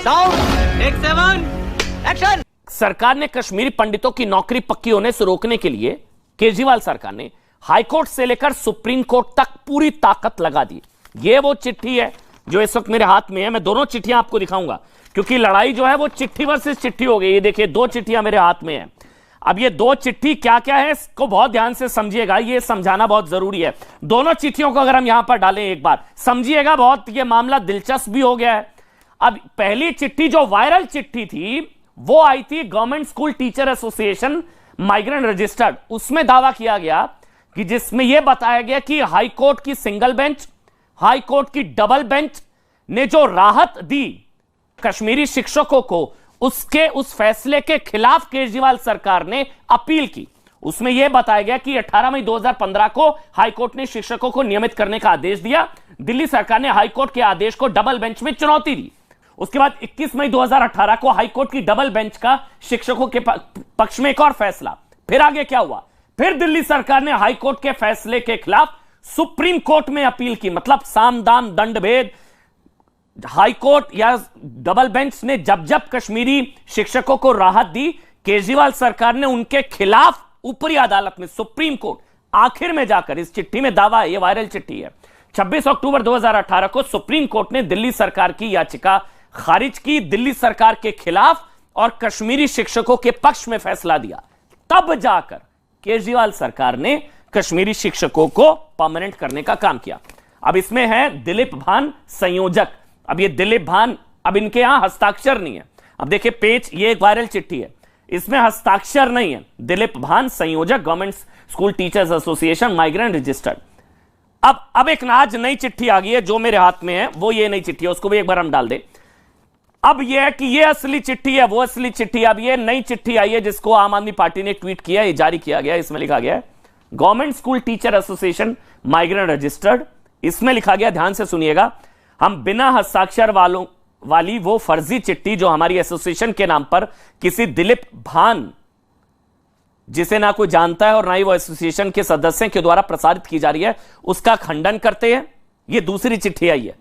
Sound take 7 action. सरकार ने कश्मीरी पंडितों की नौकरी पक्की होने से रोकने के लिए केजरीवाल सरकार ने हाईकोर्ट से लेकर सुप्रीम कोर्ट तक पूरी ताकत लगा दी। यह वो चिट्ठी है जो इस वक्त मेरे हाथ में है। मैं दोनों चिट्ठियां आपको दिखाऊंगा क्योंकि लड़ाई जो है वो चिट्ठी वर्सेस चिट्ठी हो गई। ये देखिए, दो चिट्ठियां मेरे हाथ में है। अब ये दो चिट्ठी क्या क्या है इसको बहुत ध्यान से समझिएगा, ये समझाना बहुत जरूरी है। दोनों चिट्ठियों को अगर हम यहां पर डालें एक बार समझिएगा, बहुत ये मामला दिलचस्प भी हो गया है। अब पहली चिट्ठी जो वायरल चिट्ठी थी वो आई थी government school teacher association migrant registered. उसमें दावा किया गया कि जिसमें यह बताया गया कि हाईकोर्ट की सिंगल बेंच, हाईकोर्ट की डबल बेंच ने जो राहत दी कश्मीरी शिक्षकों को, उसके उस फैसले के खिलाफ केजरीवाल सरकार ने अपील की। उसमें यह बताया गया कि 18 मई 2015 को हाईकोर्ट ने शिक्षकों को नियमित करने का आदेश दिया। दिल्ली सरकार ने हाईकोर्ट के आदेश को डबल बेंच में चुनौती दी। उसके बाद 21 मई 2018 को हाईकोर्ट की डबल बेंच का शिक्षकों के पक्ष में एक और फैसला। फिर आगे क्या हुआ? फिर दिल्ली सरकार ने हाईकोर्ट के फैसले के खिलाफ सुप्रीम कोर्ट में अपील की। मतलब साम दाम दंड भेद, हाईकोर्ट या डबल बेंच ने जब जब कश्मीरी शिक्षकों को राहत दी, केजरीवाल सरकार ने उनके खिलाफ ऊपरी अदालत में सुप्रीम कोर्ट, आखिर में जाकर इस चिट्ठी में दावा है, यह वायरल चिट्ठी है, 26 अक्टूबर 2018 को सुप्रीम कोर्ट ने दिल्ली सरकार की याचिका खारिज की, दिल्ली सरकार के खिलाफ और कश्मीरी शिक्षकों के पक्ष में फैसला दिया। तब जाकर केजरीवाल सरकार ने कश्मीरी शिक्षकों को परमानेंट करने का काम किया। अब इसमें है दिलीप भान संयोजक। अब ये दिलीप भान, अब इनके यहां हस्ताक्षर नहीं है। अब देखिए पेज, ये एक वायरल चिट्ठी है, इसमें हस्ताक्षर नहीं है। दिलीप भान संयोजक government school teachers association migrant registered. अब एक आज नई चिट्ठी आ गई है जो मेरे हाथ में है, वो ये नई चिट्ठी है, उसको भी एक बार हम डाल दे। अब यह है कि ये असली चिट्ठी है, वो असली चिट्ठी। अब ये नई चिट्ठी आई है जिसको आम आदमी पार्टी ने ट्वीट किया, ये जारी किया गया। इसमें लिखा गया है government school teacher association migrant registered. इसमें लिखा गया, ध्यान से सुनिएगा, हम बिना हस्ताक्षर वाली वो फर्जी चिट्ठी जो हमारी एसोसिएशन के नाम पर किसी दिलीप भान, जिसे ना कोई जानता है और ना ही वो एसोसिएशन के सदस्यों के द्वारा प्रसारित की जा रही है, उसका खंडन करते हैं। ये दूसरी चिट्ठी आई है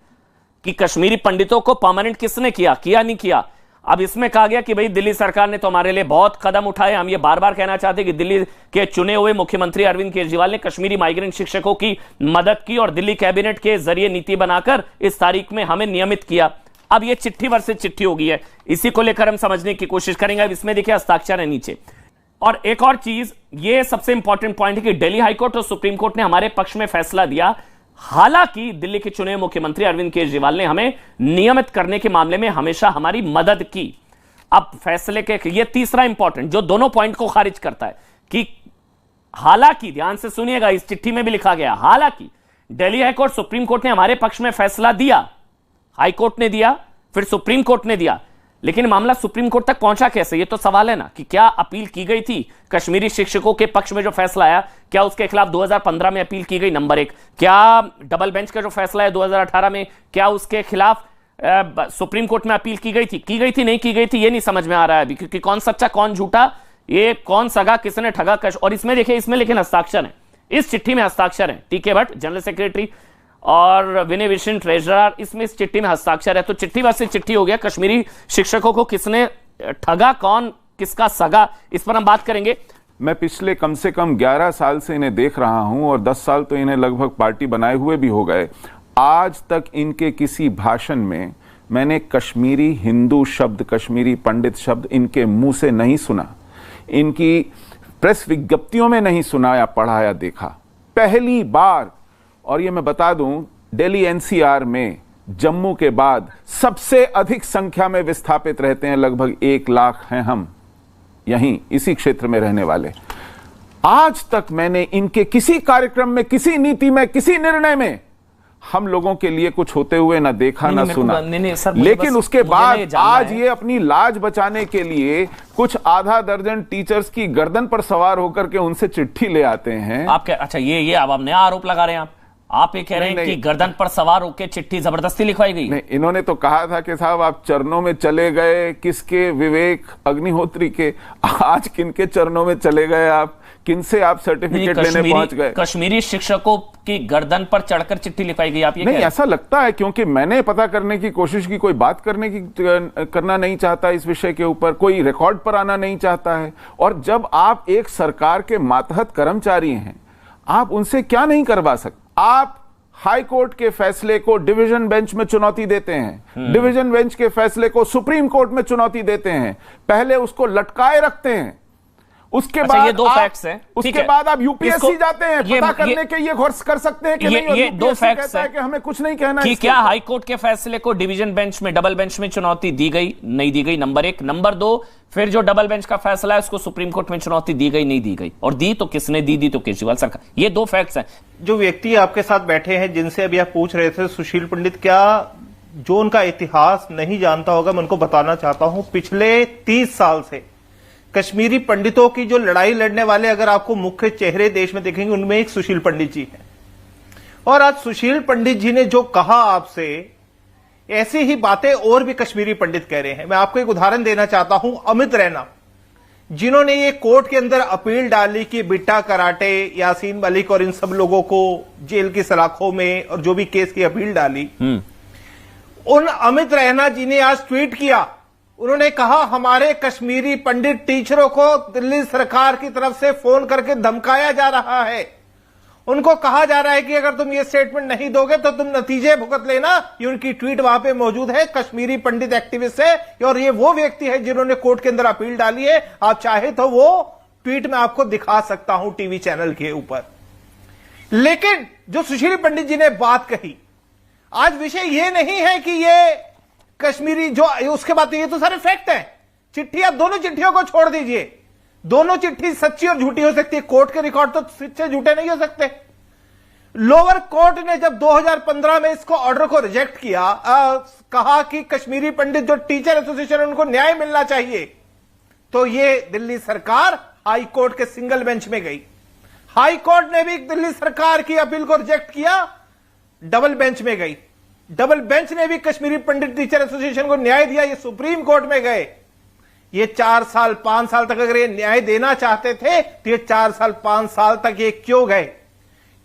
कि कश्मीरी पंडितों को परमानेंट किसने किया नहीं किया। अब इसमें कहा गया कि भाई दिल्ली सरकार ने तो हमारे लिए बहुत कदम उठाए। हम ये बार बार कहना चाहते हैं कि दिल्ली के चुने हुए मुख्यमंत्री अरविंद केजरीवाल ने कश्मीरी माइग्रेंट शिक्षकों की मदद की और दिल्ली कैबिनेट के जरिए नीति बनाकर इस तारीख में हमें नियमित किया। अब ये चिट्ठी वर्सेस चिट्ठी हो गई है, इसी को लेकर हम समझने की कोशिश करेंगे। अब इसमें देखिए हस्ताक्षर है नीचे। और एक और चीज, ये सबसे इंपॉर्टेंट पॉइंट है कि दिल्ली हाईकोर्ट और सुप्रीम कोर्ट ने हमारे पक्ष में फैसला दिया। हालांकि दिल्ली के चुने मुख्यमंत्री अरविंद केजरीवाल ने हमें नियमित करने के मामले में हमेशा हमारी मदद की। अब फैसले के ये तीसरा इंपॉर्टेंट जो दोनों पॉइंट को खारिज करता है कि हालांकि, ध्यान से सुनिएगा, इस चिट्ठी में भी लिखा गया, हालांकि दिल्ली हाईकोर्ट सुप्रीम कोर्ट ने हमारे पक्ष में फैसला दिया, हाईकोर्ट ने दिया, फिर सुप्रीम कोर्ट ने दिया, लेकिन मामला सुप्रीम कोर्ट तक पहुंचा कैसे? ये तो सवाल है ना कि क्या अपील की गई थी कश्मीरी शिक्षकों के पक्ष में जो फैसला आया, क्या उसके खिलाफ 2015 में अपील की गई? नंबर एक। क्या डबल बेंच का जो फैसला है 2018 में, क्या उसके खिलाफ सुप्रीम कोर्ट में अपील की गई थी नहीं की गई थी? ये नहीं समझ में आ रहा है अभी, क्योंकि कौन सच्चा कौन झूठा, ये कौन सगा किसने ठगा और इसमें देखिए, इसमें लेकिन हस्ताक्षर है, इस चिट्ठी में हस्ताक्षर है टीके भट्ट जनरल सेक्रेटरी और विनय विशन ट्रेजरर, इसमें इस चिट्ठी में हस्ताक्षर है। तो चिट्ठी वैसे चिट्ठी हो गया। कश्मीरी शिक्षकों को किसने ठगा, कौन किसका सगा, इस पर हम बात करेंगे। मैं पिछले कम से कम 11 साल से इन्हें देख रहा हूं और 10 साल तो इन्हें लगभग पार्टी बनाए हुए भी हो गए। आज तक इनके किसी भाषण में मैंने कश्मीरी हिंदू शब्द, कश्मीरी पंडित शब्द इनके मुंह से नहीं सुना, इनकी प्रेस विज्ञप्तियों में नहीं सुना या पढ़ा या देखा, पहली बार। और ये मैं बता दूं, दिल्ली एनसीआर में जम्मू के बाद सबसे अधिक संख्या में विस्थापित रहते हैं, लगभग 1 लाख हैं हम यहीं इसी क्षेत्र में रहने वाले। आज तक मैंने इनके किसी कार्यक्रम में, किसी नीति में, किसी निर्णय में हम लोगों के लिए कुछ होते हुए ना देखा ना सुना। लेकिन उसके बाद आज ये अपनी लाज बचाने के लिए कुछ आधा दर्जन टीचर्स की गर्दन पर सवार होकर के उनसे चिट्ठी ले आते हैं। आप क्या, अच्छा ये अब नया आरोप लगा रहे हैं आप ये कह रहे हैं कि गर्दन पर सवार होकर चिट्ठी जबरदस्ती लिखवाई गई? नहीं, इन्होंने तो कहा था कि साहब आप चरणों में चले गए, किसके? विवेक अग्निहोत्री के। आज किनके चरणों में चले गए आप? किनसे आप सर्टिफिकेट लेने पहुंच गए? कश्मीरी शिक्षकों की गर्दन पर चढ़कर चिट्ठी लिखाई गई, आप ये नहीं, ऐसा लगता है, क्योंकि मैंने पता करने की कोशिश की, कोई बात करना नहीं चाहता इस विषय के ऊपर, कोई रिकॉर्ड पर आना नहीं चाहता है। और जब आप एक सरकार के मातहत कर्मचारी हैं, आप उनसे क्या नहीं करवा सकते? आप हाई कोर्ट के फैसले को डिवीजन बेंच में चुनौती देते हैं, डिवीजन बेंच के फैसले को सुप्रीम कोर्ट में चुनौती देते हैं, पहले उसको लटकाए रखते हैं, उसके बाद ये दो फैक्ट्स हैं, उसके बाद आप यूपीएससी जाते हैं पता करने के ये घोष कर सकते हैं कि नहीं। ये दो फैक्ट्स हैं कि हमें कुछ नहीं कहना कि क्या हाई कोर्ट के फैसले को डिवीजन बेंच में, डबल बेंच में चुनौती दी गई, नहीं दी गई, नंबर एक। नंबर दो, फिर जो डबल बेंच का फैसला है उसको सुप्रीम कोर्ट में चुनौती दी गई, नहीं दी गई, और दी तो किसने दी तो केजरीवाल सरकार। ये दो फैक्ट्स हैं। जो व्यक्ति आपके साथ बैठे हैं, जिनसे अभी आप पूछ रहे थे, सुशील पंडित, क्या जो उनका इतिहास नहीं जानता होगा, मैं उनको बताना चाहता हूं, पिछले 30 साल से कश्मीरी पंडितों की जो लड़ाई लड़ने वाले अगर आपको मुख्य चेहरे देश में देखेंगे, उनमें एक सुशील पंडित जी है। और आज सुशील पंडित जी ने जो कहा आपसे, ऐसी ही बातें और भी कश्मीरी पंडित कह रहे हैं। मैं आपको एक उदाहरण देना चाहता हूं। अमित रैना, जिन्होंने ये कोर्ट के अंदर अपील डाली कि बिट्टा कराटे, यासीन मलिक और इन सब लोगों को जेल की सलाखों में, और जो भी केस की अपील डाली, उन अमित रैना जी ने आज ट्वीट किया। उन्होंने कहा, हमारे कश्मीरी पंडित टीचरों को दिल्ली सरकार की तरफ से फोन करके धमकाया जा रहा है। उनको कहा जा रहा है कि अगर तुम ये स्टेटमेंट नहीं दोगे तो तुम नतीजे भुगत लेना। ये उनकी ट्वीट वहां पे मौजूद है। कश्मीरी पंडित एक्टिविस्ट है और ये वो व्यक्ति है जिन्होंने कोर्ट के अंदर अपील डाली है। आप चाहे तो वो ट्वीट में आपको दिखा सकता हूं टीवी चैनल के ऊपर। लेकिन जो सुशील पंडित जी ने बात कही, आज विषय ये नहीं है कि ये कश्मीरी जो, उसके बाद ये तो सारे फैक्ट हैं। चिट्ठी, आप दोनों चिट्ठियों को छोड़ दीजिए, दोनों चिट्ठी सच्ची और झूठी हो सकती है। कोर्ट के रिकॉर्ड तो सच्चे झूठे नहीं हो सकते। लोअर कोर्ट ने जब 2015 में इसको ऑर्डर को रिजेक्ट किया, कहा कि कश्मीरी पंडित जो टीचर एसोसिएशन है उनको न्याय मिलना चाहिए, तो ये दिल्ली सरकार हाई कोर्ट के सिंगल बेंच में गई। हाई कोर्ट ने भी दिल्ली सरकार की अपील को रिजेक्ट किया, डबल बेंच में गई। डबल बेंच ने भी कश्मीरी पंडित टीचर एसोसिएशन को न्याय दिया। ये सुप्रीम कोर्ट में गए। ये 4 साल 5 साल तक अगर ये न्याय देना चाहते थे तो ये 4 साल 5 साल तक ये क्यों गए?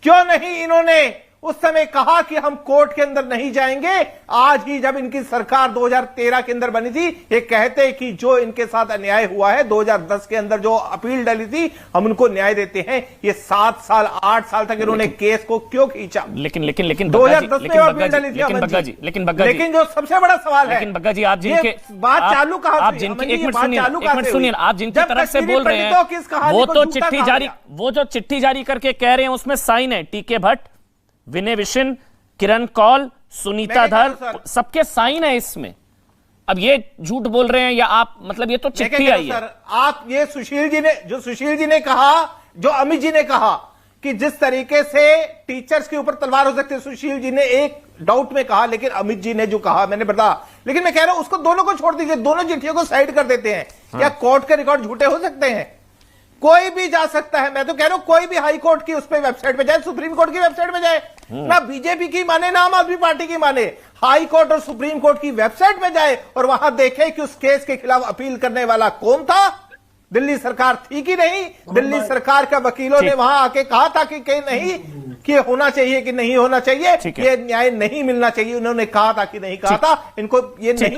क्यों नहीं इन्होंने उस समय कहा कि हम कोर्ट के अंदर नहीं जाएंगे? आज ही जब इनकी सरकार 2013 के अंदर बनी थी, ये कहते कि जो इनके साथ अन्याय हुआ है 2010 के अंदर जो अपील डली थी, हम उनको न्याय देते हैं। ये 7 साल 8 साल तक इन्होंने केस को क्यों खींचा? लेकिन 2010 में अपील डली थी। लेकिन जो सबसे बड़ा सवाल है, लेकिन बग्गा जी, आप जिनके बात चालू कहां से, आप जिनकी तरफ से बोल रहे हैं, वो तो चिट्ठी जारी, वो जो चिट्ठी जारी करके कह रहे हैं उसमें साइन है टीके भट्ट, विनय विशन, किरण कौल, सुनीता धर, सबके साइन है इसमें। अब ये झूठ बोल रहे हैं या आप, मतलब ये तो चिट्ठी आई है। आप ये सुशील जी ने कहा, जो अमित जी ने कहा कि जिस तरीके से टीचर्स के ऊपर तलवार हो सकती है, सुशील जी ने एक डाउट में कहा, लेकिन अमित जी ने जो कहा मैंने बताया। लेकिन मैं कह रहा हूं उसको दोनों को छोड़ दीजिए, दोनों चिट्ठियों को साइड कर देते हैं। क्या कोर्ट के रिकॉर्ड झूठे हो सकते हैं? कोई भी जा सकता है। मैं तो कह रहा हूं कोई भी हाई कोर्ट की उस पर वेबसाइट पे जाए, सुप्रीम कोर्ट की वेबसाइट पे जाए, ना बीजेपी की माने ना आम आदमी पार्टी की माने, हाई कोर्ट और सुप्रीम कोर्ट की वेबसाइट पे जाए और वहां देखे कि उस केस के खिलाफ अपील करने वाला कौन था। दिल्ली सरकार थी कि नहीं? दिल्ली सरकार के वकीलों ने वहां आके कहा था कि नहीं, कि होना चाहिए कि नहीं होना चाहिए, ये न्याय नहीं मिलना चाहिए। उन्होंने कहा था कि नहीं कहा था, इनको ये नहीं